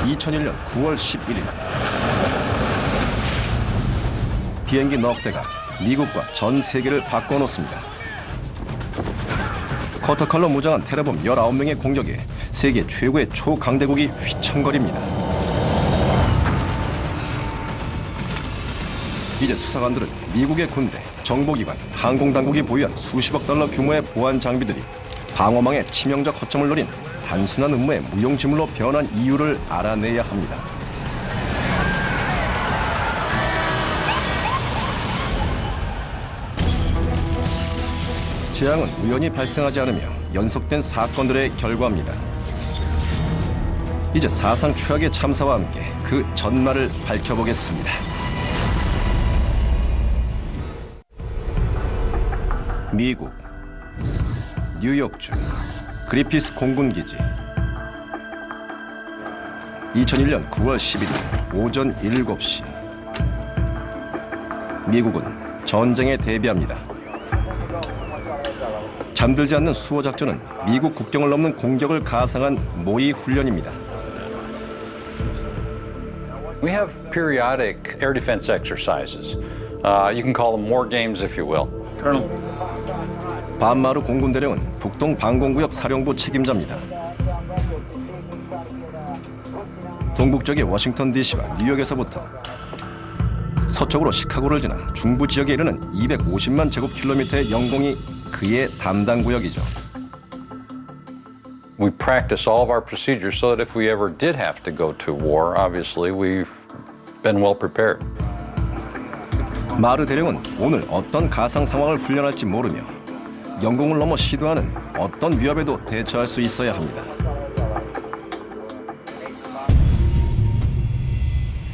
2001년 9월 11일 비행기 넉 대가 미국과 전 세계를 바꿔놓습니다. 커터칼로 무장한 테러범 19명의 공격에 세계 최고의 초강대국이 휘청거립니다. 이제 수사관들은 미국의 군대, 정보기관, 항공당국이 보유한 수십억 달러 규모의 보안 장비들이 방어망의 치명적 허점을 노린 단순한 음모의 무용지물로 변한 이유를 알아내야 합니다. 재앙은 우연히 발생하지 않으며 연속된 사건들의 결과입니다. 이제 사상 최악의 참사와 함께 그 전말을 밝혀보겠습니다. 미국 뉴욕주 그리피스 공군기지 2001년 9월 11일 오전 7시 미국은 전쟁에 대비합니다. 잠들지 않는 수호 작전은 미국 국경을 넘는 공격을 가상한 모의 훈련입니다. We have periodic air defense exercises. You can call them war games if you will. Colonel. 반마루 공군대령은 북동 방공구역 사령부 책임자입니다. 동북쪽의 워싱턴 DC와 뉴욕에서부터 서쪽으로 시카고를 지나 중부 지역에 이르는 250만 제곱킬로미터의 영공이 그의 담당 구역이죠. We practice all of our procedures so that if we ever did have to go to war, obviously we've been well prepared. 마르 대령은 오늘 어떤 가상 상황을 훈련할지 모르며 영공을 넘어 시도하는 어떤 위협에도 대처할 수 있어야 합니다.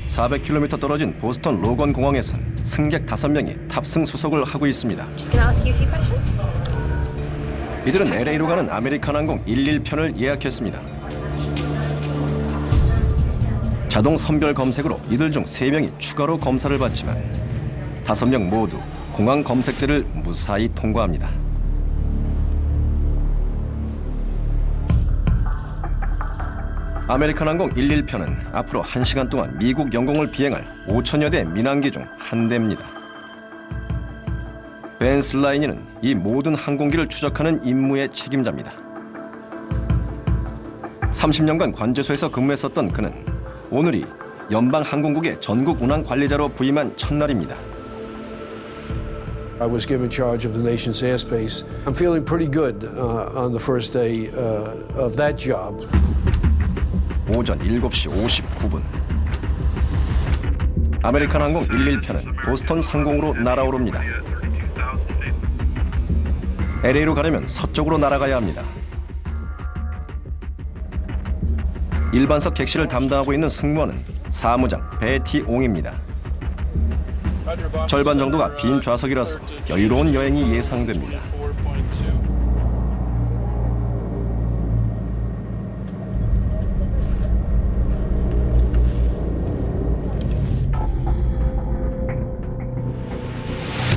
400km 떨어진 보스턴 로건 공항에선 승객 5명이 탑승 수속을 하고 있습니다. 이들은 LA로 가는 아메리칸 항공 11편을 예약했습니다. 자동 선별 검색으로 이들 중 3명이 추가로 검사를 받지만 5명 모두 공항 검색대를 무사히 통과합니다. 아메리칸 항공 11편은 앞으로 1시간 동안 미국 영공을 비행할 5천여 대 민항기 중 한 대입니다. 벤 슬라이니는 이 모든 항공기를 추적하는 임무의 책임자입니다. 30년간 관제소에서 근무했었던 그는 오늘이 연방항공국의 전국 운항 관리자로 부임한 첫날입니다. I was given charge of the nation's airspace. I'm feeling pretty good on the first day of that job. 오전 7시 59분 아메리칸 항공 11편은 보스턴 상공으로 날아오릅니다. LA로 가려면 서쪽으로 날아가야 합니다. 일반석 객실을 담당하고 있는 승무원은 사무장 베티 옹입니다. 절반 정도가 빈 좌석이라서 여유로운 여행이 예상됩니다.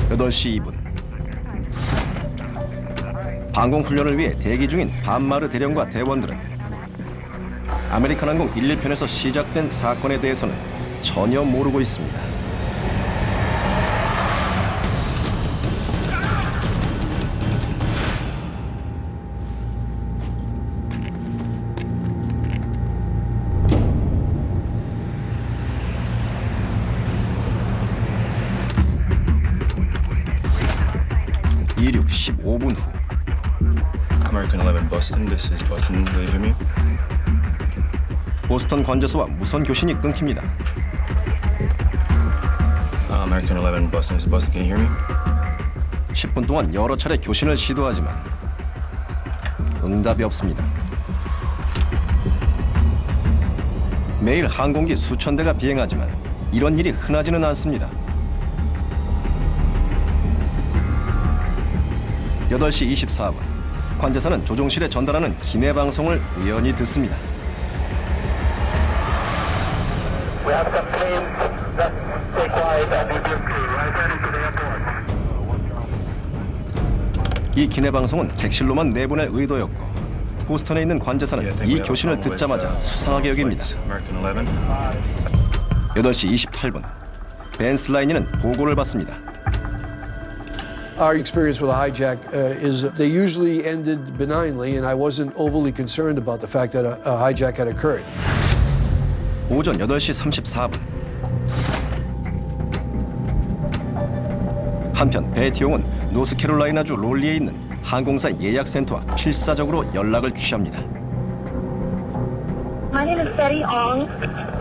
(8시 2분) 방공 훈련을 위해 대기 중인 반마르 대령과 대원들은 아메리칸 항공 11편에서 시작된 사건에 대해서는 전혀 모르고 있습니다. 이륙 15분 후 American 11 Boston, this is Boston. Do you hear me? 보스턴 관제소와 무선 교신이 끊깁니다. American 11 Boston, this is Boston. Can you hear me? 10분 동안 여러 차례 교신을 시도하지만 응답이 없습니다. 매일 항공기 수천 대가 비행하지만 이런 일이 흔하지는 않습니다. 8시 24분 관제사는 조종실에 전달하는 기내 방송을 우연히 듣습니다. 이 기내 방송은 객실로만 내보낼 의도였고 보스턴에 있는 관제사는 이 교신을 듣자마자 수상하게 여깁니다. American 11. 8시 28분, 벤스 라이니는 보고를 받습니다. Our experience with a hijack is they usually ended benignly, and I wasn't overly concerned about the fact that a hijack had occurred. 오전 8시 34분. 한편 배티용은 노스캐롤라이나주 롤리에 있는 항공사 예약센터와 필사적으로 연락을 취합니다. My name is Betty Ong.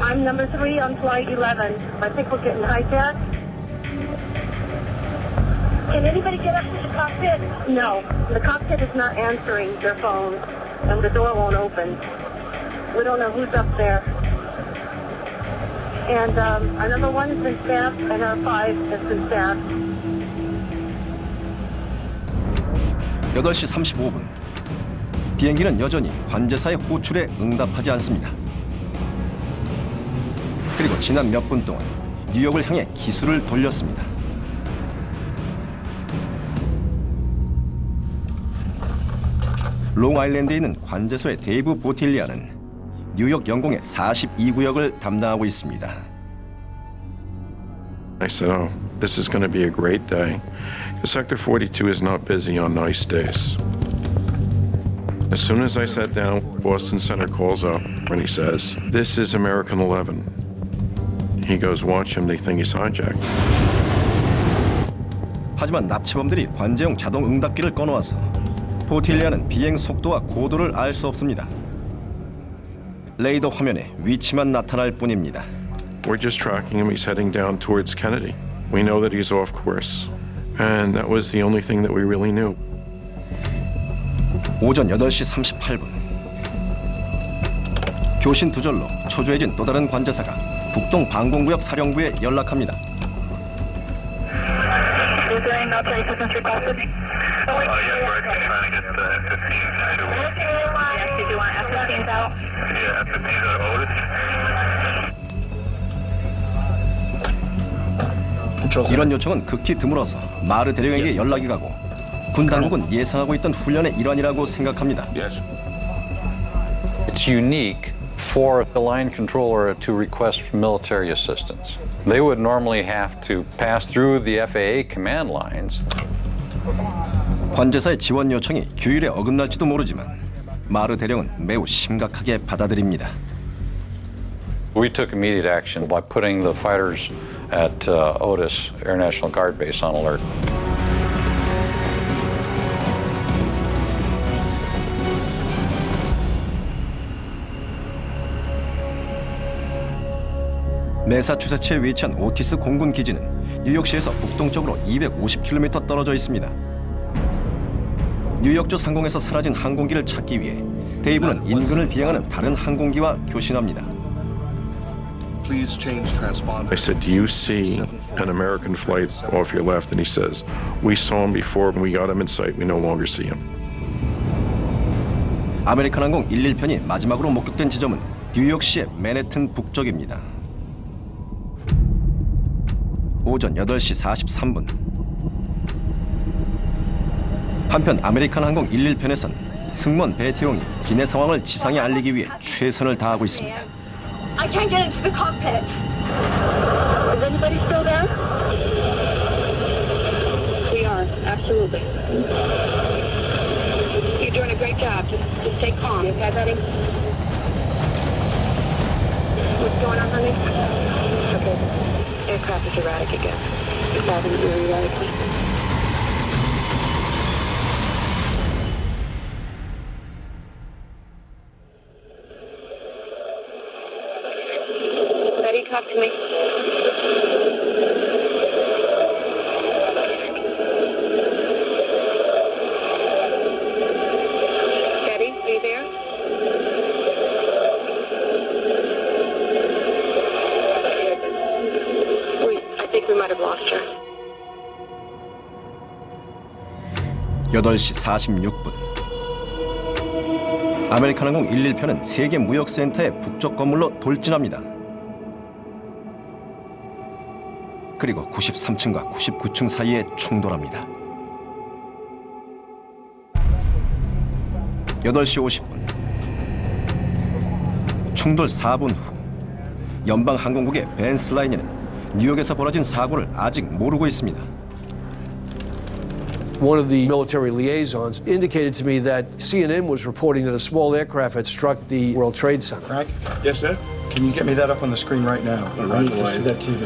I'm number 3 on flight 11. I think we're getting hijacked. Can anybody get up to the cockpit? No. The cockpit is not answering their phone, and the door won't open. We don't know who's up there. And our number 1 has been staffed, and our 5 has been staffed. 8시 35분. 비행기는 여전히 관제사의 호출에 응답하지 않습니다. 그리고 지난 몇 분 동안 뉴욕을 향해 기수를 돌렸습니다. 롱아일랜드에 있는 관제소의 데이브 보틸리아는 뉴욕 영공의 42구역을 담당하고 있습니다. I said, oh, this is going to be a great day. Because Sector 42 is not busy on nice days. As soon as I sat down, Boston Center calls up and he says, this is American 11. He goes, watch him, they think he's hijacked. 하지만 납치범들이 관제용 자동 응답기를 꺼놓아서 보틸리아는 비행 속도와 고도를 알 수 없습니다. 레이더 화면에 위치만 나타날 뿐입니다. We're just tracking him. He's heading down towards Kennedy. We know that he's off course. And that was the only thing that we really knew. 오전 8시 38분. 교신 두절로 초조해진 또 다른 관제사가 북동 방공구역 사령부에 연락합니다. Is there any military assistance requested? Yes, did you want F-15s out? Yeah, F-15s are loaded. 이런 요청은 극히 드물어서 마르 대령에게 연락이 가고 군 당국은 예상하고 있던 훈련의 일환이라고 생각합니다. It's unique for the line controller to request military assistance. They would normally have to pass through the FAA command lines. 관제사의 지원 요청이 규율에 어긋날지도 모르지만 마르 대령은 매우 심각하게 받아들입니다. We took immediate action by putting the fighters at Otis Air National Guard Base on alert. 매사추세츠에 위치한 오티스 공군 기지는 뉴욕시에서 북동쪽으로 250km 떨어져 있습니다. 뉴욕주 상공에서 사라진 항공기를 찾기 위해 데이브는 인근을 비행하는 다른 항공기와 교신합니다. I said, do you see an American flight off your left? And he says, we saw him before, when we got him in sight, we no longer see him. 아메리칸 항공 11편이 마지막으로 목격된 지점은 뉴욕시의 맨해튼 북쪽입니다. 오전 8시 43분. 한편 아메리칸 항공 11편에선 승무원 배태용이 기내 상황을 지상에 알리기 위해 최선을 다하고 있습니다. I can't get into the cockpit. Is anybody still there? We are, absolutely. You're doing a great job. Just stay calm. You okay, Betty? What's going on, honey? Okay. Aircraft is erratic again. It's having very erratically. Betty, talk to me. Betty, are you there? I think we might have lost her. 8시 46분. 아메리칸 항공 11편은 세계 무역센터의 북쪽 건물로 돌진합니다. 그리고 93층과 99층 사이에 충돌합니다. 8시 50분. 충돌 4분 후 연방 항공국의 벤스 라이너는 뉴욕에서 벌어진 사고를 아직 모르고 있습니다. One of the military liaisons indicated to me that CNN was reporting that a small aircraft had struck the World Trade Center. Frank? Yes, sir? Can you get me that up on the screen right now? I need to see that TV.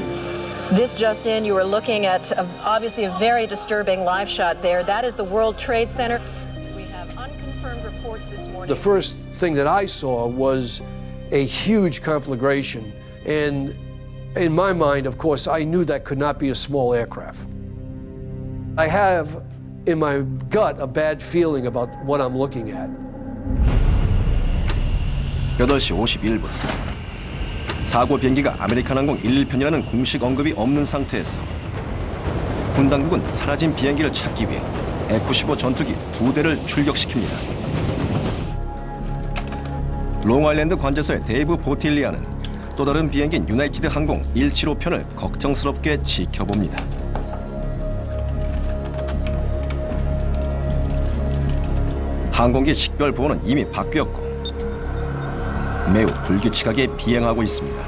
This just in, you were looking at obviously a very disturbing live shot there. That is the World Trade Center. We have unconfirmed reports this morning. The first thing that I saw was a huge conflagration. And in my mind, of course, I knew that could not be a small aircraft. I have in my gut a bad feeling about what I'm looking at. 8시 51분. 사고 비행기가 아메리칸 항공 11편이라는 공식 언급이 없는 상태에서 군 당국은 사라진 비행기를 찾기 위해 F-15 전투기 2대를 출격시킵니다. 롱아일랜드 관제소의 데이브 보틸리아는 또 다른 비행기인 유나이티드 항공 175편을 걱정스럽게 지켜봅니다. 항공기 식별 보호는 이미 바뀌었고 매우 불규칙하게 비행하고 있습니다.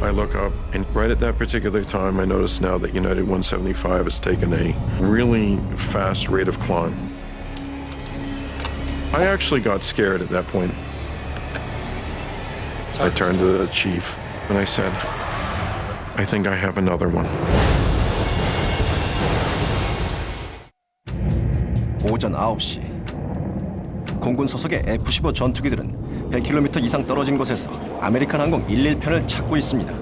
I look up, and right at that particular time, I notice now that United 175 has taken a really fast rate of climb. I actually got scared at that point. I turned to the chief and I said, I think I have another one. 오전 9시. 공군 소속의 F-15 전투기들은 100km 이상 떨어진 곳에서 아메리칸 항공 11편을 찾고 있습니다.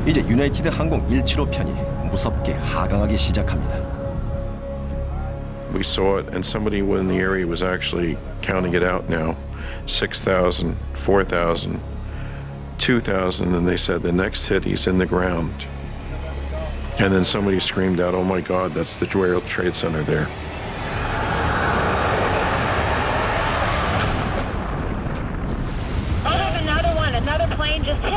이제 유나이티드 항공 175편이 무섭게 하강하기 시작합니다. We saw it, and somebody in the area was actually counting it out now. 6,000, 4,000, 2,000, and they said the next hit, he's in the ground. And then somebody screamed out, oh my God, that's the World Trade Center there. Oh, another one. Another plane just hit.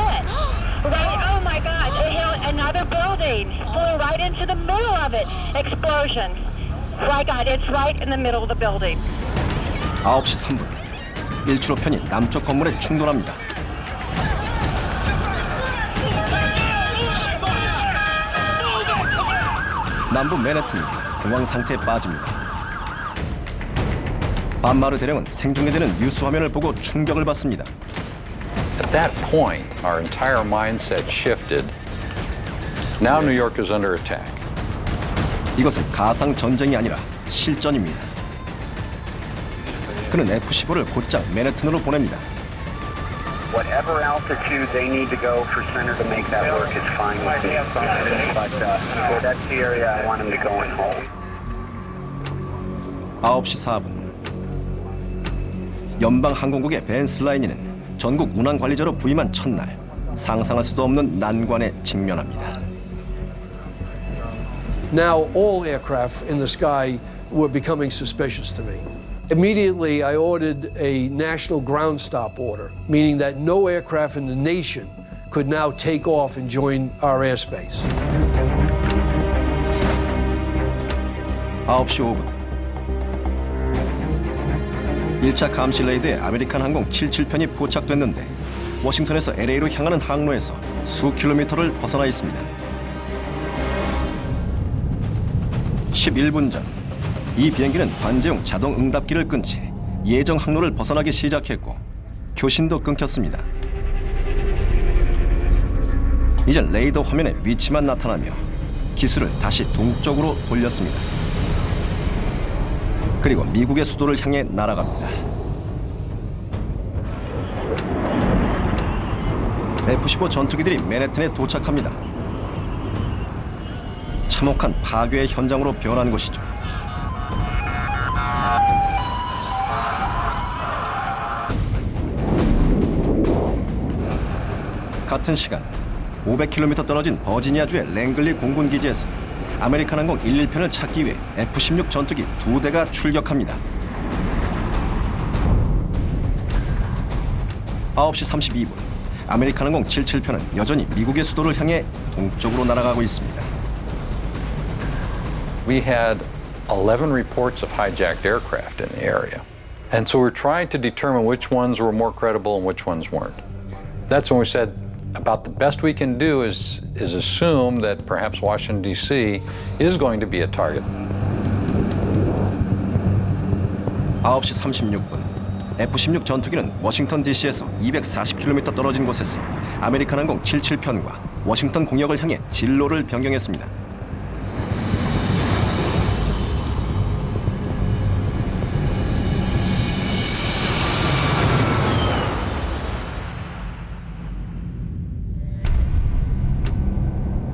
Right, oh my God, it hit another building. Flew right into the middle of it. Explosion. My God, it's right in the middle of the building. 9시 3분. 175편이 남쪽 건물에 충돌합니다. 남부 맨해튼이 공황 상태에 빠집니다. 반마르 대령은 생중계되는 뉴스 화면을 보고 충격을 받습니다. At that point, our entire mindset shifted. Now New York is under attack. 이것은 가상 전쟁이 아니라 실전입니다. 그는 F-15를 곧장 맨해튼으로 보냅니다. Whatever altitude they need to go for center to make that work is fine with me. But that's the area I want them to go and hold. 9시 4분. 연방 항공국의 벤스 라이니는 전국 운항 관리자로 부임한 첫날 상상할 수도 없는 난관에 직면합니다. Now all aircraft in the sky were becoming suspicious to me. Immediately, I ordered a national ground stop order, meaning that no aircraft in the nation could now take off and join our airspace. 9시 5분. 1차 감시 레이드에 아메리칸 항공 77편이 포착됐는데 워싱턴에서 LA로 향하는 항로에서 수 킬로미터를 벗어나 있습니다. 11분 전, 이 비행기는 관제용 자동 응답기를 끈 채 예정 항로를 벗어나기 시작했고 교신도 끊겼습니다. 이젠 레이더 화면에 위치만 나타나며 기술을 다시 동쪽으로 돌렸습니다. 그리고 미국의 수도를 향해 날아갑니다. F-15 전투기들이 맨해튼에 도착합니다. 참혹한 파괴의 현장으로 변한 곳이죠. 같은 시간 500km 떨어진 버지니아주의 랭글리 공군기지에서 아메리칸 항공 11편을 찾기 위해 F-16 전투기 2대가 출격합니다. 9시 32분 아메리칸 항공 77편은 여전히 미국의 수도를 향해 동쪽으로 날아가고 있습니다. We had 11 reports of hijacked aircraft in the area. And so we're trying to determine which ones were more credible and which ones weren't. That's when we said about the best we can do is assume that perhaps Washington, D.C. is going to be a target. 9시 36분 F-16 전투기는 워싱턴 DC에서 240km 떨어진 곳에서 아메리칸 항공 77편과 워싱턴 공역을 향해 진로를 변경했습니다.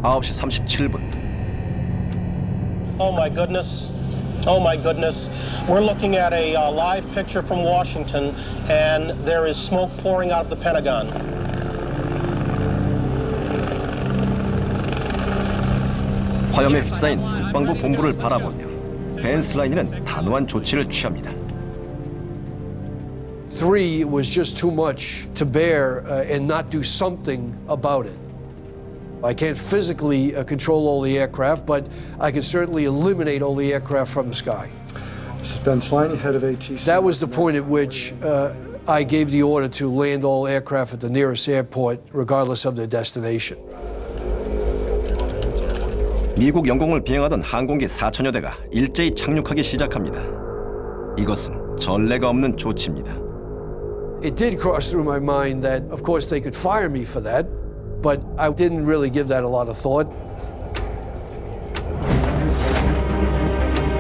(9시 37분) Oh my goodness. Oh my goodness. We're looking at a live picture from Washington, and there is smoke pouring out of the Pentagon. 화염에 휩싸인 국방부 본부를 바라보며 벤 슬라이니는 단호한 조치를 취합니다. 3 was just too much to bear and not do something about it. I can't physically control all the aircraft, but I can certainly eliminate all the aircraft from the sky. This is Ben Sliney, head of ATC. That was the point at which I gave the order to land all aircraft at the nearest airport, regardless of their destination. 미국 영공을 비행하던 항공기 4천여 대가 일제히 착륙하기 시작합니다. 이것은 전례가 없는 조치입니다. It did cross through my mind that, of course, they could fire me for that. But I didn't really give that a lot of thought.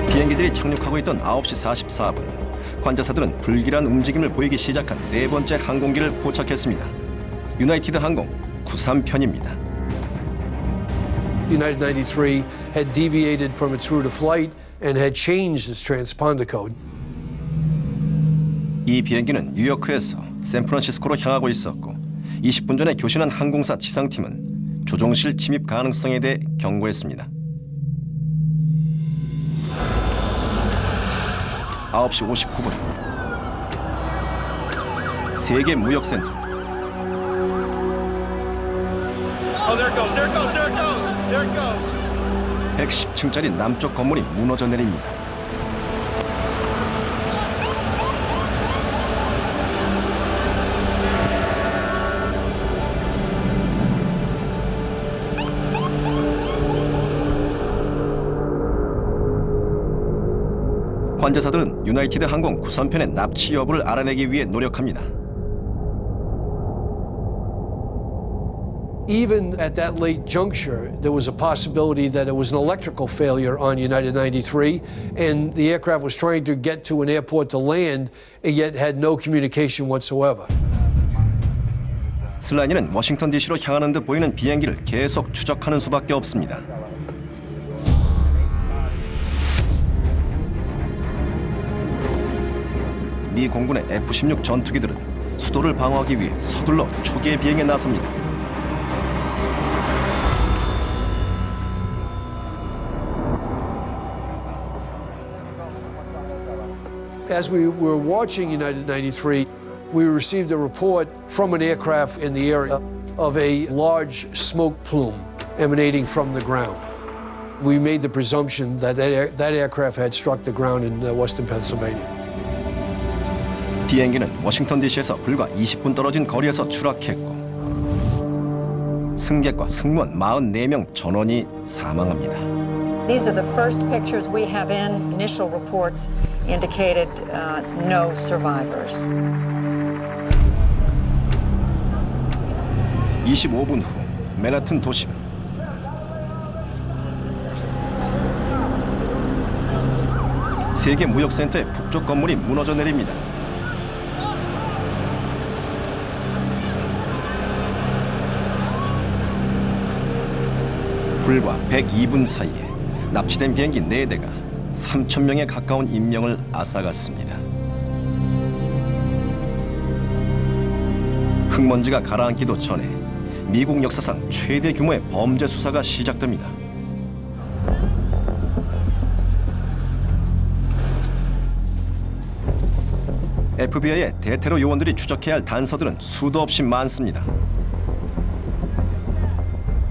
비행기들이 착륙하고 있던 9시 44분 관자사들은 불길한 움직임을 보이기 시작한 네 번째 항공기를 포착했습니다. 유나이티드 항공 93편입니다. United 93 had deviated from its route of flight and had changed its transponder code. 이 비행기는 뉴요크에서 샌프란시스코로 향하고 있었고 20분 전에 교신한 항공사 지상팀은 조종실 침입 가능성에 대해 경고했습니다. 9시 59분 세계 무역센터. Oh, there it goes, there it goes, there it goes, there it goes. 110층짜리 남쪽 건물이 무너져 내립니다. 관제사들은 유나이티드 항공 93편의 납치 여부를 알아내기 위해 노력합니다. Even at that late juncture, there was a possibility that it was an electrical failure on United 93, and the aircraft was trying to get to an airport to land, and yet had no communication whatsoever. 슬라니는 워싱턴 DC로 향하는 듯 보이는 비행기를 계속 추적하는 수밖에 없습니다. 미 공군의 F-16 전투기들은 수도를 방어하기 위해 서둘러 초계 비행에 나섭니다. As we were watching United 93, we received a report from an aircraft in the area of a large smoke plume emanating from the ground. We made the presumption that that aircraft had struck the ground in western Pennsylvania. 비행기는 워싱턴 DC에서 불과 20분 떨어진 거리에서 추락했고 승객과 승무원 44명 전원이 사망합니다. These are the first pictures we have in. Initial reports indicated no survivors. 25분 후 맨하튼 도심. 세계 무역센터의 북쪽 건물이 무너져 내립니다. 불과 102분 사이에 납치된 비행기 4대가 3,000명에 가까운 인명을 앗아갔습니다. 흙먼지가 가라앉기도 전에 미국 역사상 최대 규모의 범죄 수사가 시작됩니다. FBI의 대테러 요원들이 추적해야 할 단서들은 수도 없이 많습니다.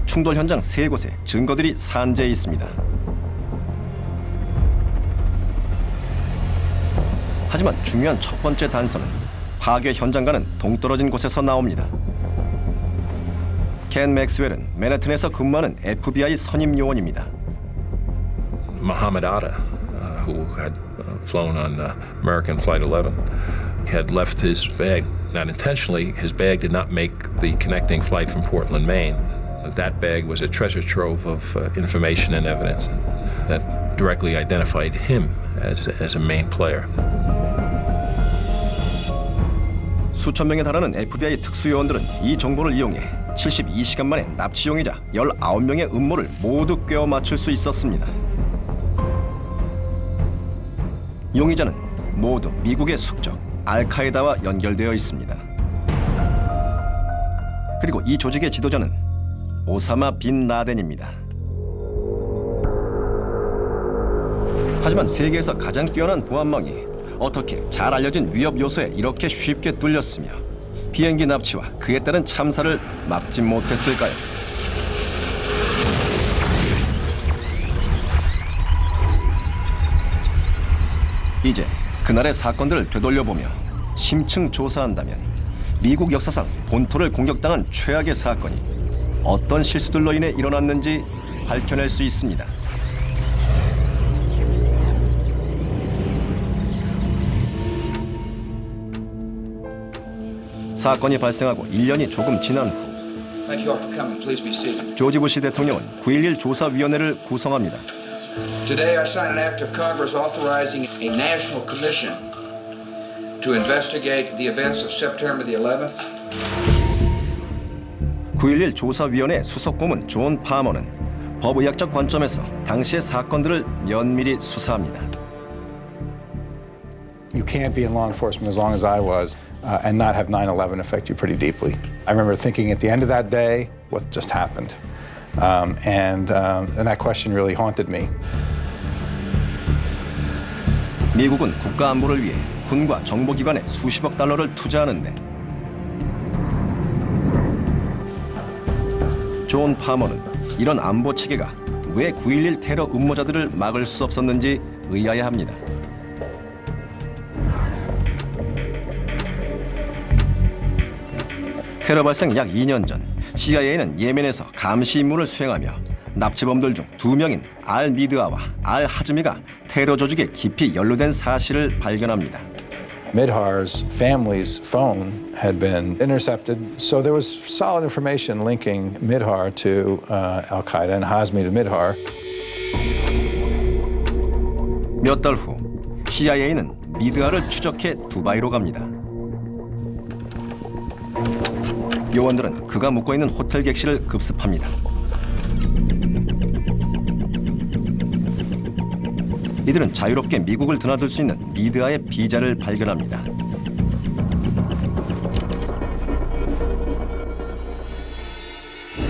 충돌 현장 3곳에 증거들이 산재해 있습니다. 하지만 중요한 첫 번째 단서는 파괴 현장과는 동떨어진 곳에서 나옵니다. 켄 맥스웰은 맨해튼에서 근무하는 FBI 선임 요원입니다. Mohammed Atta, who had flown on American Flight 11, had left his bag, not intentionally. His bag did not make the connecting flight from Portland, Maine. That bag was a treasure trove of information and evidence that directly identified him as a main player. 수천 명에 달하는 FBI 특수요원들은 이 정보를 이용해 72시간 만에 납치 용의자 19명의 음모를 모두 꿰어 맞출 수 있었습니다. 용의자는 모두 미국의 숙적 알카에다와 연결되어 있습니다. 그리고 이 조직의 지도자는 오사마 빈 라덴입니다. 하지만 세계에서 가장 뛰어난 보안망이 어떻게 잘 알려진 위협 요소에 이렇게 쉽게 뚫렸으며 비행기 납치와 그에 따른 참사를 막지 못했을까요? 이제 그날의 사건들을 되돌려보며 심층 조사한다면 미국 역사상 본토를 공격당한 최악의 사건이 어떤 실수들로 인해 일어났는지 밝혀낼 수 있습니다. 사건이 발생하고 1년이 조금 지난 후 조지 부시 대통령은 9.11 조사위원회를 구성합니다. Today I sign an act of Congress authorizing a national commission to investigate the events of September the 11th. 9.11 조사위원회 수석고문 존 파머는 법의학적 관점에서 당시의 사건들을 면밀히 수사합니다. You can't be in law enforcement as long as I was and not have 9/11 affect you pretty deeply. I remember thinking at the end of that day, what just happened? And that question really haunted me. 미국은 국가 안보를 위해 군과 정보기관에 수십억 달러를 투자하는데 존 파머는 이런 안보 체계가 왜 9.11 테러 음모자들을 막을 수 없었는지 의아해합니다. 테러 발생 약 2년 전 CIA는 예멘에서 감시 임무를 수행하며 납치범들 중 2명인 알 미드아와 알 하즈미가 테러 조직에 깊이 연루된 사실을 발견합니다. Midhar's family's phone had been intercepted, so there was solid information linking Midhar to Al-Qaeda and Hazmi to Midhar. 몇 달 후 CIA는 미드아를 추적해 두바이로 갑니다. 요원들은 그가 묵고 있는 호텔 객실을 급습합니다. 이들은 자유롭게 미국을 드나들 수 있는 미드아의 비자를 발견합니다.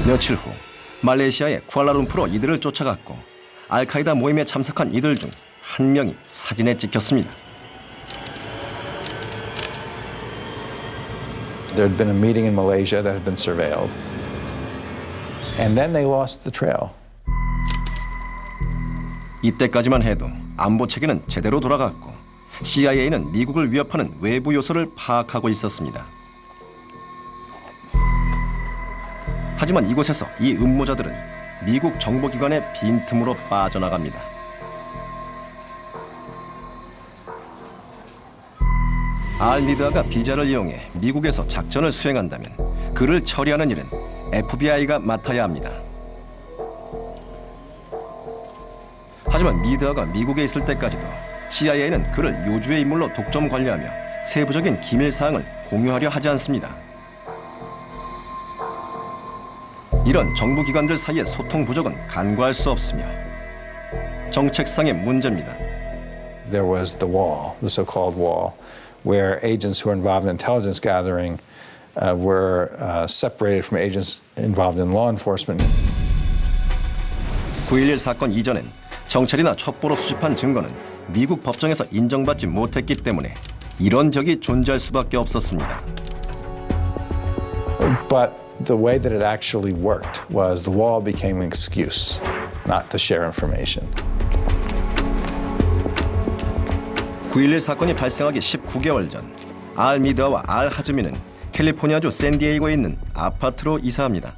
며칠 후 말레이시아의 쿠알라룸푸르로 이들을 쫓아갔고 알카에다 모임에 참석한 이들 중 한 명이 사진에 찍혔습니다. There had been a meeting in Malaysia that had been surveilled. And then they lost the trail. 이때까지만 해도 안보 체계는 제대로 돌아갔고 CIA는 미국을 위협하는 외부 요소를 파악하고 있었습니다. 하지만 이곳에서 이 음모자들은 미국 정보기관의 빈틈으로 빠져나갑니다. 알-미드아가 비자를 이용해 미국에서 작전을 수행한다면 그를 처리하는 일은 FBI가 맡아야 합니다. 하지만 미드아가 미국에 있을 때까지도 CIA는 그를 요주의 인물로 독점 관리하며 세부적인 기밀 사항을 공유하려 하지 않습니다. 이런 정부기관들 사이의 소통 부족은 간과할 수 없으며 정책상의 문제입니다. There was the wall, the so-called wall, where agents who were involved in intelligence gathering were separated from agents involved in law enforcement. 9.11 사건 이전엔 정찰이나 첩보로 수집한 증거는 미국 법정에서 인정받지 못했기 때문에 이런 벽이 존재할 수밖에 없었습니다. But the way that it actually worked was the wall became an excuse not to share information. 9.11 사건이 발생하기 19개월 전 알 미드와 알 하즈미는 캘리포니아주 샌디에이고에 있는 아파트로 이사합니다.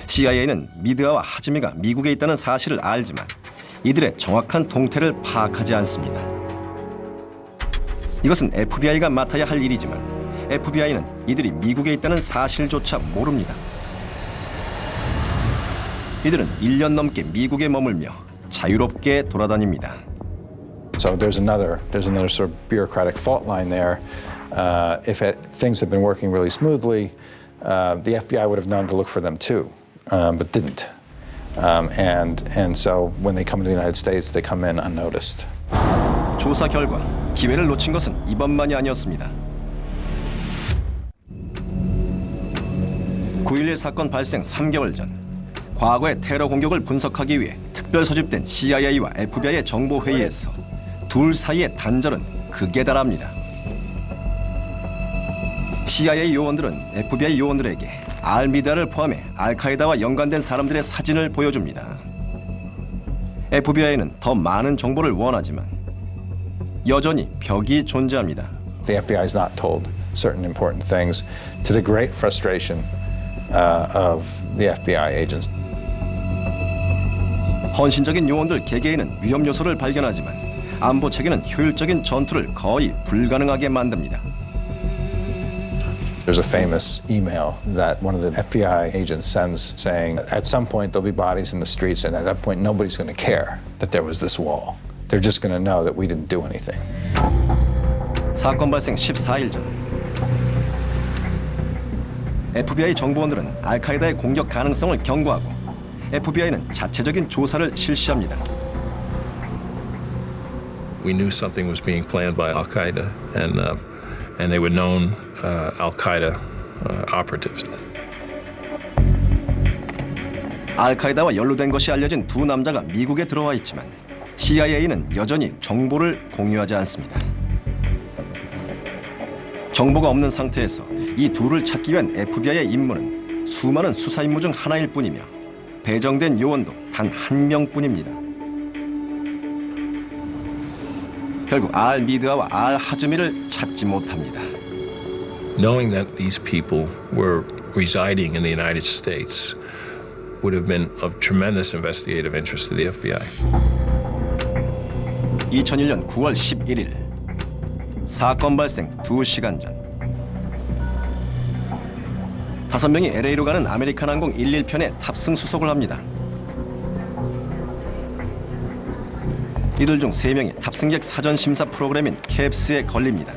CIA는 미드아와 하즈미가 미국에 있다는 사실을 알지만 이들의 정확한 동태를 파악하지 않습니다. 이것은 FBI가 맡아야 할 일이지만 FBI는 이들이 미국에 있다는 사실조차 모릅니다. 이들은 1년 넘게 미국에 머물며 자유롭게 돌아다닙니다. So there's another sort of bureaucratic fault line there. Things had been working really smoothly, the FBI would have known to look for them too, but didn't. And so when they come to the United States, they come in unnoticed. 조사 결과 기회를 놓친 것은 이번만이 아니었습니다. 9.11 사건 발생 3개월 전 과거의 테러 공격을 분석하기 위해 특별 소집된 CIA와 FBI의 정보회의에서 둘 사이의 단절은 극에 달합니다. CIA 요원들은 FBI 요원들에게 알-미다를 포함해 알카에다와 연관된 사람들의 사진을 보여줍니다. FBI는 더 많은 정보를 원하지만 여전히 벽이 존재합니다. The FBI is not told certain important things to the great frustration of the FBI agents. 헌신적인 요원들 개개인은 위험 요소를 발견하지만 안보 체계는 효율적인 전투를 거의 불가능하게 만듭니다. There's a famous email that one of the FBI agents sends saying, at some point there'll be bodies in the streets, and at that point nobody's going to care that there was this wall. They're just going to know that we didn't do anything. 사건 발생 14일 전 FBI 정보원들은 알카에다의 공격 가능성을 경고하고 FBI는 자체적인 조사를 실시합니다. We knew something was being planned by Al-Qaeda, and they were known Al-Qaeda operatives. 알카에다와 연루된 것이 알려진 두 남자가 미국에 들어와 있지만 CIA는 여전히 정보를 공유하지 않습니다. 정보가 없는 상태에서 이 둘을 찾기 위한 FBI의 임무는 수많은 수사 임무 중 하나일 뿐이며 배정된 요원도 단 한 명뿐입니다. 결국 알-미드아와 알-하즈미를 찾지 못합니다. Knowing that these people were residing in the United States would have been of tremendous investigative interest to the FBI. 2001년 9월 11일 사건 발생 2시간 전 5명이 LA로 가는 아메리칸 항공 11편에 탑승 수속을 합니다. 이들 중 3명이 탑승객 사전 심사 프로그램인 캡스에 걸립니다.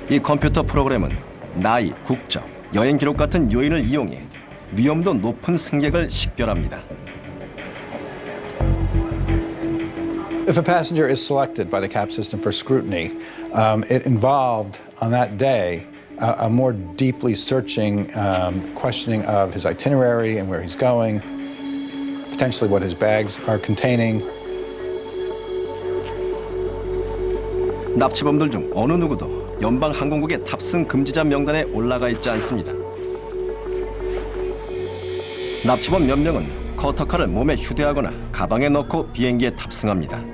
이 컴퓨터 프로그램은 나이, 국적, 여행 기록 같은 요인을 이용해 위험도 높은 승객을 식별합니다. If a passenger is selected by the CAP system for scrutiny, it involved on that day a more deeply searching questioning of his itinerary and where he's going, potentially what his bags are containing. 납치범들 중 어느 누구도 연방항공국의 탑승 금지자 명단에 올라가 있지 않습니다. 납치범 몇 명은 커터칼을 몸에 휴대하거나 가방에 넣고 비행기에 탑승합니다.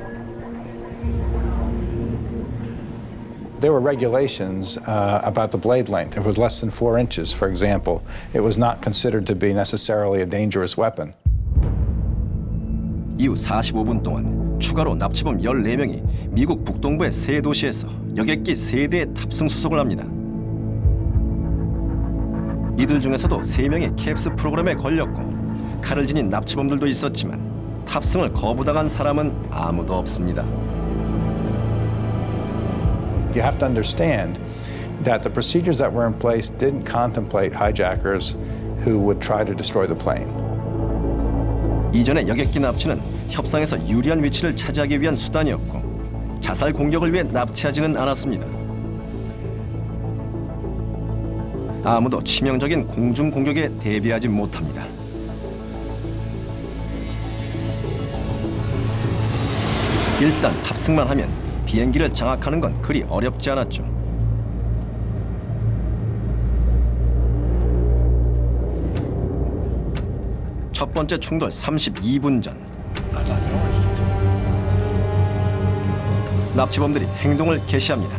There were regulations about the blade length. If it was less than 4 inches, for example, it was not considered to be necessarily a dangerous weapon. 이후 45분 동안 추가로 납치범 14명이 미국 북동부의 세 도시에서 여객기 3대에 탑승 수속을 합니다. 이들 중에서도 3명이 캡스 프로그램에 걸렸고 칼을 지닌 납치범들도 있었지만 탑승을 거부당한 사람은 아무도 없습니다. You have to understand that the procedures that were in place didn't contemplate hijackers who would try to destroy the plane. 이전의 여객기 납치는 협상에서 유리한 위치를 차지하기 위한 수단이었고 자살 공격을 위해 납치하지는 않았습니다. 아무도 치명적인 공중 공격에 대비하지 못합니다. 일단 탑승만 하면 비행기를 장악하는 건 그리 어렵지 않았죠. 첫 번째 충돌 32분 전 납치범들이 행동을 개시합니다.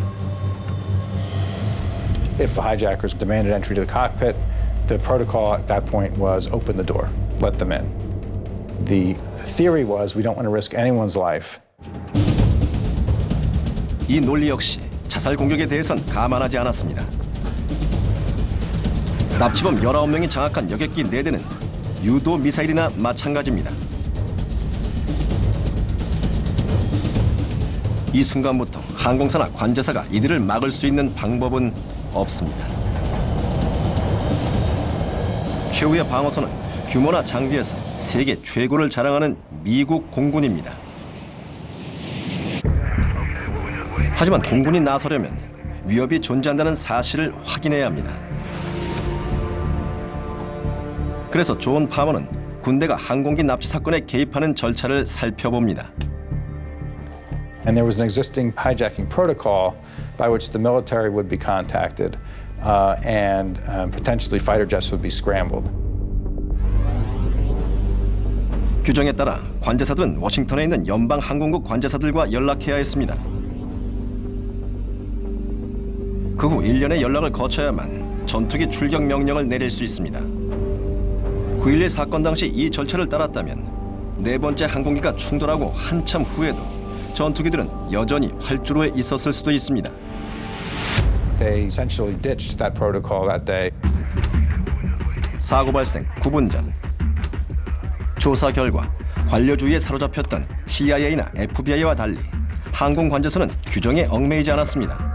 If the hijackers demanded entry to the cockpit, the protocol at that point was open the door, let them in. The theory was we don't want to risk anyone's life. 이 논리 역시 자살 공격에 대해선 감안하지 않았습니다. 납치범 19명이 장악한 여객기 4대는 유도 미사일이나 마찬가지입니다. 이 순간부터 항공사나 관제사가 이들을 막을 수 있는 방법은 없습니다. 최후의 방어선은 규모나 장비에서 세계 최고를 자랑하는 미국 공군입니다. 하지만 공군이 나서려면 위협이 존재한다는 사실을 확인해야 합니다. 그래서 존 파머는 군대가 항공기 납치 사건에 개입하는 절차를 살펴봅니다. And there was an existing hijacking protocol by which the military would be contacted and potentially fighter jets would be scrambled. 규정에 따라 관제사들은 워싱턴에 있는 연방 항공국 관제사들과 연락해야 했습니다. 그 후 1년의 연락을 거쳐야만 전투기 출격 명령을 내릴 수 있습니다. 9.11 사건 당시 이 절차를 따랐다면 4번째 항공기가 충돌하고 한참 후에도 전투기들은 여전히 활주로에 있었을 수도 있습니다. They essentially ditched that protocol that day. 사고 발생 9분 전 조사 결과 관료주의에 사로잡혔던 CIA나 FBI와 달리 항공 관제소는 규정에 얽매이지 않았습니다.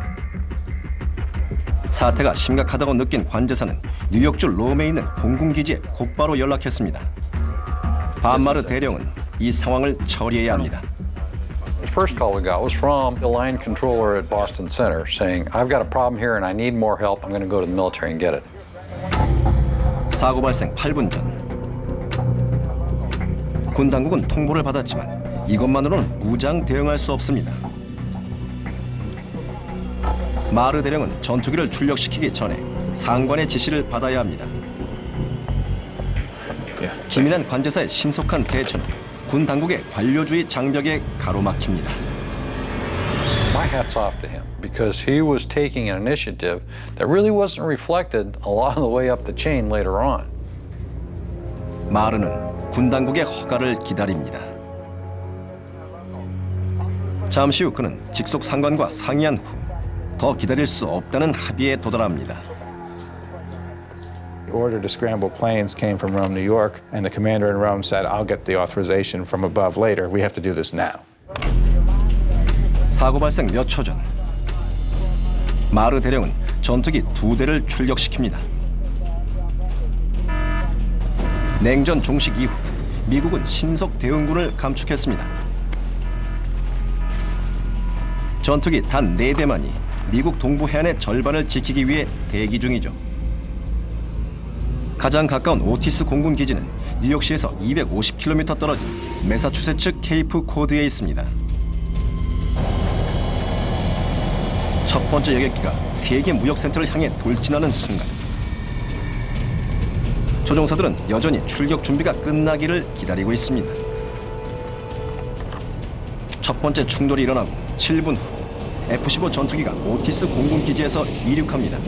사태가 심각하다고 느낀 관제사는 뉴욕주 롬에 있는 공군기지에 곧바로 연락했습니다. 반마르 대령은 이 상황을 처리해야 합니다. The first call we got was from the line controller at Boston Center saying, I've got a problem here and I need more help. I'm going to go to the military and get it. 사고 발생 8분 전 군 당국은 통보를 받았지만 이것만으로는 무장 대응할 수 없습니다. 마르 대령은 전투기를 출력시키기 전에 상관의 지시를 받아야 합니다. 기민한 관제사의 신속한 대처는 군 당국의 관료주의 장벽에 가로막힙니다. My hat's off to him because he was taking an initiative that really wasn't reflected a lot of the way up the chain later on. 마르는 군 당국의 허가를 기다립니다. 잠시 후 그는 직속 상관과 상의한 후 더 기다릴 수 없다는 합의에 도달합니다. The order to scramble planes came from Rome, New York, and the commander in Rome said, I'll get the authorization from above later. We have to do this now. 사고 발생 몇 초 전 마르 대령은 전투기 2대를 출격시킵니다. 냉전 종식 이후 미국은 신속 대응군을 감축했습니다. 전투기 단 4대만이 미국 동부 해안의 절반을 지키기 위해 대기 중이죠. 가장 가까운 오티스 공군 기지는 뉴욕시에서 250km 떨어진 매사추세츠 케이프 코드에 있습니다. 첫 번째 여객기가 세계 무역센터를 향해 돌진하는 순간 조종사들은 여전히 출격 준비가 끝나기를 기다리고 있습니다. 첫 번째 충돌이 일어나고 7분 후 F-15 전투기가 오티스 공군 기지에서 이륙합니다.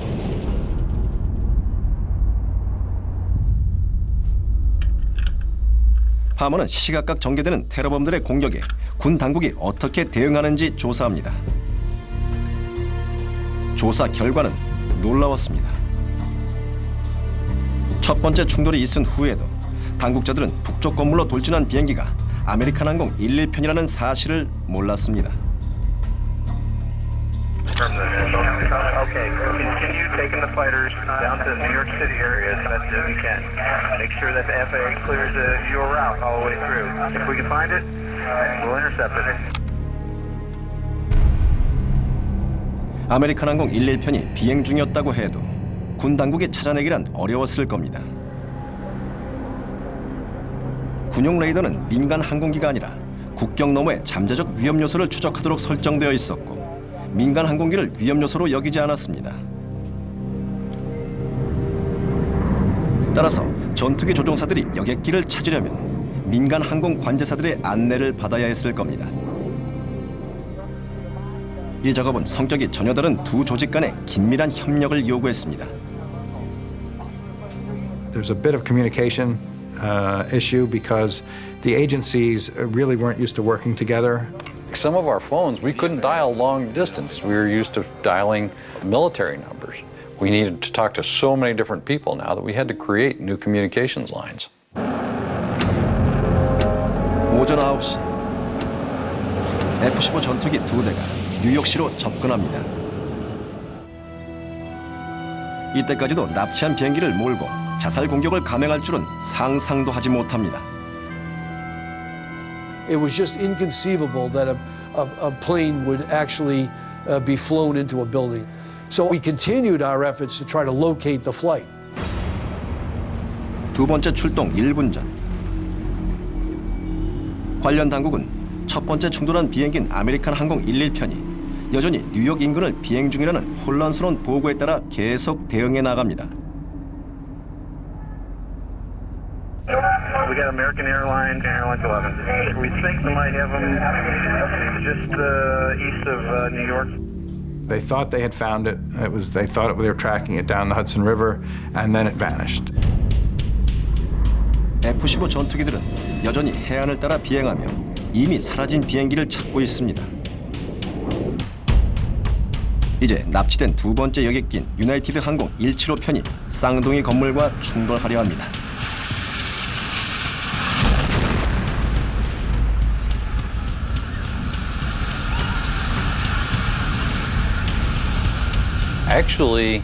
파머는 시각각 전개되는 테러범들의 공격에 군 당국이 어떻게 대응하는지 조사합니다. 조사 결과는 놀라웠습니다. 첫 번째 충돌이 있은 후에도 당국자들은 북쪽 건물로 돌진한 비행기가 아메리칸 항공 11편이라는 사실을 몰랐습니다. Okay, continue taking the fighters down to the New York City area as best as you can. Make sure that the FAA clears your route all the way through. If we can find it, we'll intercept it. 아메리칸 항공 11편이 비행 중이었다고 해도 군 당국이 찾아내기란 어려웠을 겁니다. 군용 레이더는 민간 항공기가 아니라 국경 너머의 잠재적 위험 요소를 추적하도록 설정되어 있었고 민간 항공기를 위험 요소로 여기지 않았습니다. 따라서 전투기 조종사들이 여객기를 찾으려면 민간 항공 관제사들의 안내를 받아야 했을 겁니다. 이 작업은 성격이 전혀 다른 두 조직 간의 긴밀한 협력을 요구했습니다. There's a bit of communication issue because the agencies really weren't used to working together. Some of our phones, we couldn't dial long distance. We were used to dialing military numbers. We needed to talk to so many different people now that we had to create new communications lines. 오전 9시 F-15 전투기 2대가 뉴욕시로 접근합니다. 이때까지도 납치한 비행기를 몰고 자살 공격을 감행할 줄은 상상도 하지 못합니다. It was just inconceivable that a plane would actually be flown into a building. So we continued our efforts to try to locate the flight. 두 번째 출동 1분 전 관련 당국은 첫 번째 충돌한 비행기인 아메리칸 항공 11편이 여전히 뉴욕 인근을 비행 중이라는 혼란스러운 보고에 따라 계속 대응해 나갑니다. We got American Airlines, Airlines 11. We think we might have them just east of New York. They thought they had found it. They thought they were tracking it down the Hudson River, and then it vanished. F-15 전투기들은 여전히 해안을 따라 비행하며 이미 사라진 비행기를 찾고 있습니다. 이제 납치된 두 번째 여객기인 유나이티드 항공 175편이 쌍둥이 건물과 충돌하려 합니다. Actually,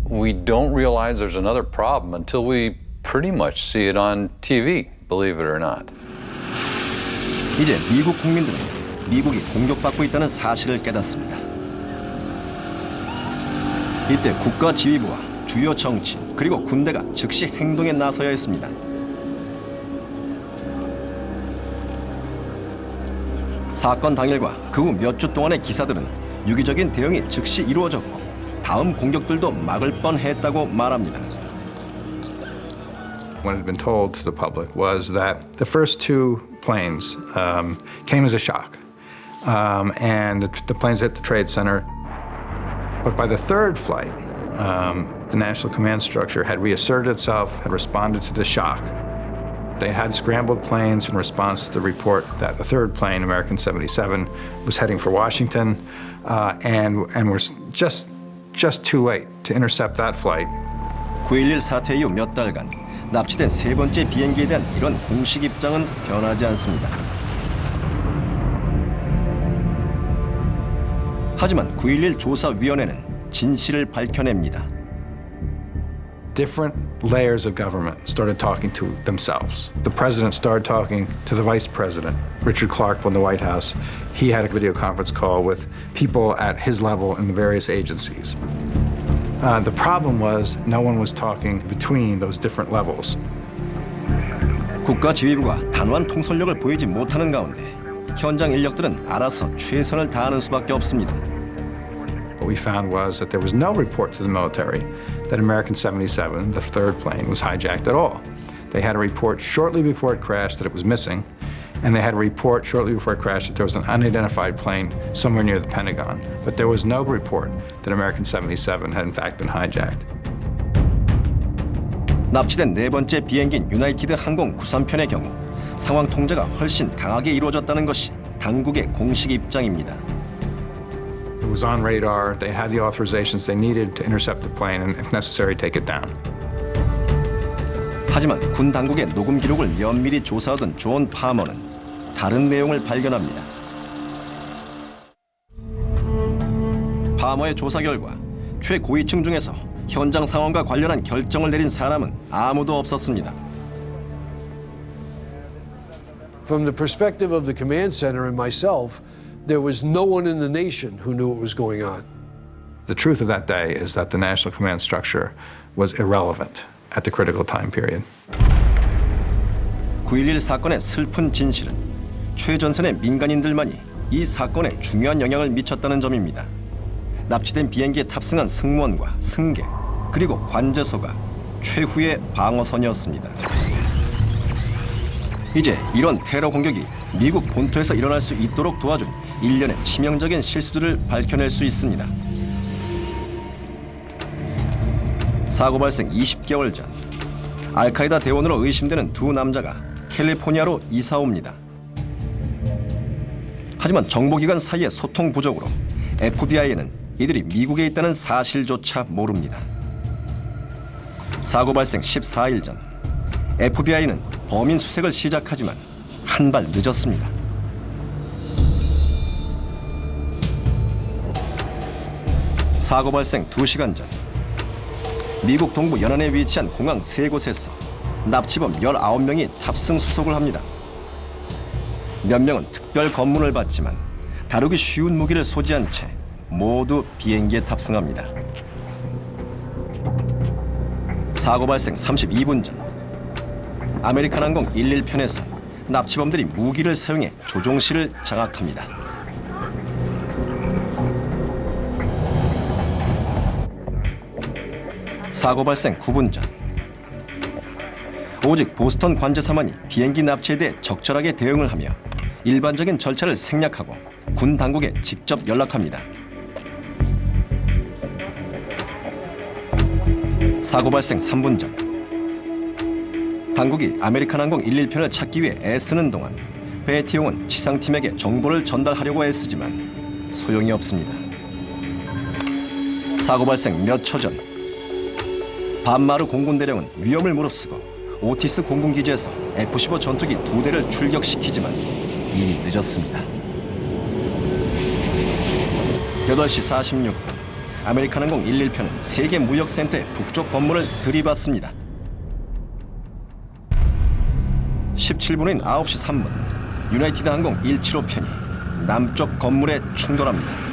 we don't realize there's another problem until we pretty much see it on TV, believe it or not. 이제 미국 국민들은 미국이 공격받고 있다는 사실을 깨닫습니다. 이때 국가지휘부와 주요 정치 그리고 군대가 즉시 행동에 나서야 했습니다. 사건 당일과 그 후 몇 주 동안의 기사들은 유기적인 대응이 즉시 이루어졌고 다음 공격들도 막을 뻔했다고 말합니다. What had been told to the public was that the first two planes came as a shock, and the planes hit the Trade Center. But by the third flight, the National Command Structure had reasserted itself, had responded to the shock. They had scrambled planes in response to the report that the third plane, American 77, was heading for Washington, and were just too late to intercept that flight. 9.11 사태 이후 몇 달간 납치된 세 번째 비행기에 대한 이런 공식 입장은 변하지 않습니다. 하지만 9.11 조사위원회는 진실을 밝혀냅니다. Different layers of government started talking to themselves. The president started talking to the vice president. Richard Clark from the White House, he had a video conference call with people at his level in the various agencies. The problem was no one was talking between those different levels. 국가지휘부가 단호한 통솔력을 보이지 못하는 가운데 현장 인력들은 알아서 최선을 다하는 수밖에 없습니다. What we found was that there was no report to the military that American 77, the third plane, was hijacked at all. They had a report shortly before it crashed that it was missing, and they had a report shortly before it crashed that there was an unidentified plane somewhere near the Pentagon. But there was no report that American 77 had in fact been hijacked. 납치된 네 번째 비행기인 유나이티드 항공 93편의 경우 상황 통제가 훨씬 강하게 이루어졌다는 것이 당국의 공식 입장입니다. It was on radar. They had the authorizations they needed to intercept the plane and, if necessary, take it down. 하지만 군 당국의 녹음 기록을 면밀히 조사하던 존 파머는 다른 내용을 발견합니다. 파머의 조사 결과 최고위층 중에서 현장 상황과 관련한 결정을 내린 사람은 아무도 없었습니다. From the perspective of the command center and myself, there was no one in the nation who knew what was going on. The truth of that day is that the National Command Structure was irrelevant at the critical time period. 9.11 사건의 슬픈 진실은 최전선의 민간인들만이 이 사건에 중요한 영향을 미쳤다는 점입니다. 납치된 비행기에 탑승한 승무원과 승객, 그리고 관제소가 최후의 방어선이었습니다. 이제 이런 테러 공격이 미국 본토에서 일어날 수 있도록 도와준 일련의 치명적인 실수들을 밝혀낼 수 있습니다. 사고 발생 20개월 전 알카에다 대원으로 의심되는 두 남자가 캘리포니아로 이사 옵니다. 하지만 정보기관 사이의 소통 부족으로 FBI에는 이들이 미국에 있다는 사실조차 모릅니다. 사고 발생 14일 전 FBI는 범인 수색을 시작하지만 한 발 늦었습니다. 사고 발생 2시간 전 미국 동부 연안에 위치한 공항 3곳에서 납치범 19명이 탑승 수속을 합니다. 몇 명은 특별 검문을 받지만 다루기 쉬운 무기를 소지한 채 모두 비행기에 탑승합니다. 사고 발생 32분 전 아메리칸 항공 11편에서 납치범들이 무기를 사용해 조종실을 장악합니다. 사고 발생 9분 전 오직 보스턴 관제사만이 비행기 납치에 대해 적절하게 대응을 하며 일반적인 절차를 생략하고 군 당국에 직접 연락합니다. 사고 발생 3분 전 당국이 아메리칸 항공 11편을 찾기 위해 애쓰는 동안 베티용은 지상팀에게 정보를 전달하려고 애쓰지만 소용이 없습니다. 사고 발생 몇 초 전 반마르 공군대령은 위험을 무릅쓰고 오티스 공군기지에서 F-15 전투기 2대를 출격시키지만 이미 늦었습니다. 8시 46분 아메리칸 항공 11편은 세계 무역센터의 북쪽 건물을 들이받습니다. 17분인 9시 3분 유나이티드 항공 175편이 남쪽 건물에 충돌합니다.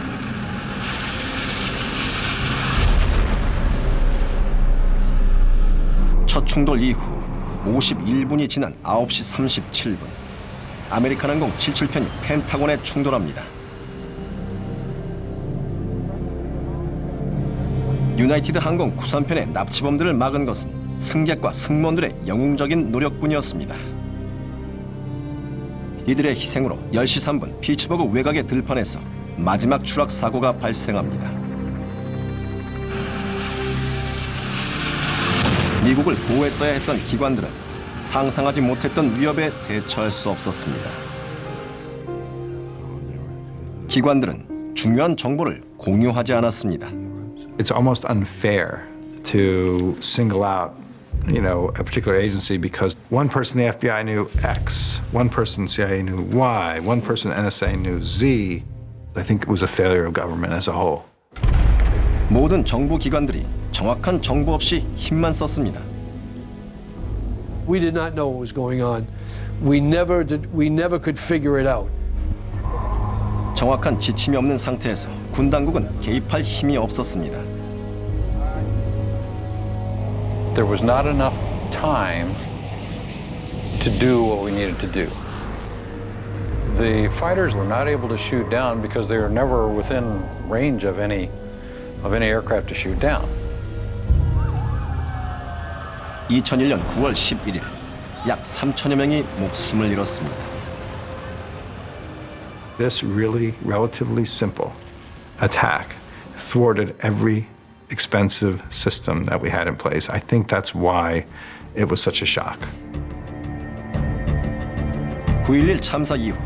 첫 충돌 이후 51분이 지난 9시 37분 아메리칸 항공 77편이 펜타곤에 충돌합니다. 유나이티드 항공 93편의 납치범들을 막은 것은 승객과 승무원들의 영웅적인 노력뿐이었습니다. 이들의 희생으로 10시 3분 피츠버그 외곽의 들판에서 마지막 추락 사고가 발생합니다. 미국을 보호했어야 했던 기관들은 상상하지 못했던 위협에 대처할 수 없었습니다. 기관들은 중요한 정보를 공유하지 않았습니다. It's almost unfair to single out, a particular agency because one person in the FBI knew X, one person in CIA knew Y, one person in NSA knew Z. I think it was a failure of government as a whole. 모든 정부 기관들이 정확한 정보 없이 힘만 썼습니다. We did not know what was going on. We never could figure it out. 정확한 지침이 없는 상태에서 군 당국은 개입할 힘이 없었습니다. There was not enough time to do what we needed to do. The fighters were not able to shoot down because they were never within range of any aircraft to shoot down. 2001년 9월 11일 약 3천여 명이 목숨을 잃었습니다. This really relatively simple attack thwarted every expensive system that we had in place. I think that's why it was such a shock. 9.11 참사 이후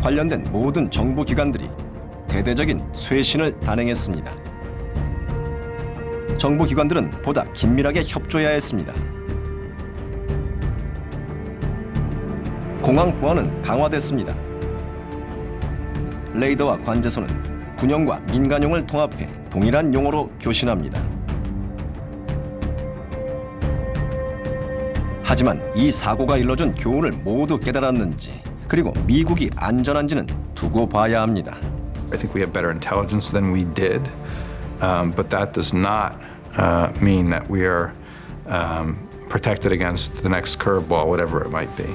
관련된 모든 정부 기관들이 대대적인 쇄신을 단행했습니다. 정부 기관들은 보다 긴밀하게 협조해야 했습니다. 공항 보안은 강화됐습니다. 레이더와 관제소는 군용과 민간용을 통합해 동일한 용어로 교신합니다. 하지만 이 사고가 일러준 교훈을 모두 깨달았는지 그리고 미국이 안전한지는 두고 봐야 합니다. I think we have better intelligence than we did, but that does not mean that we are protected against the next curveball, whatever it might be.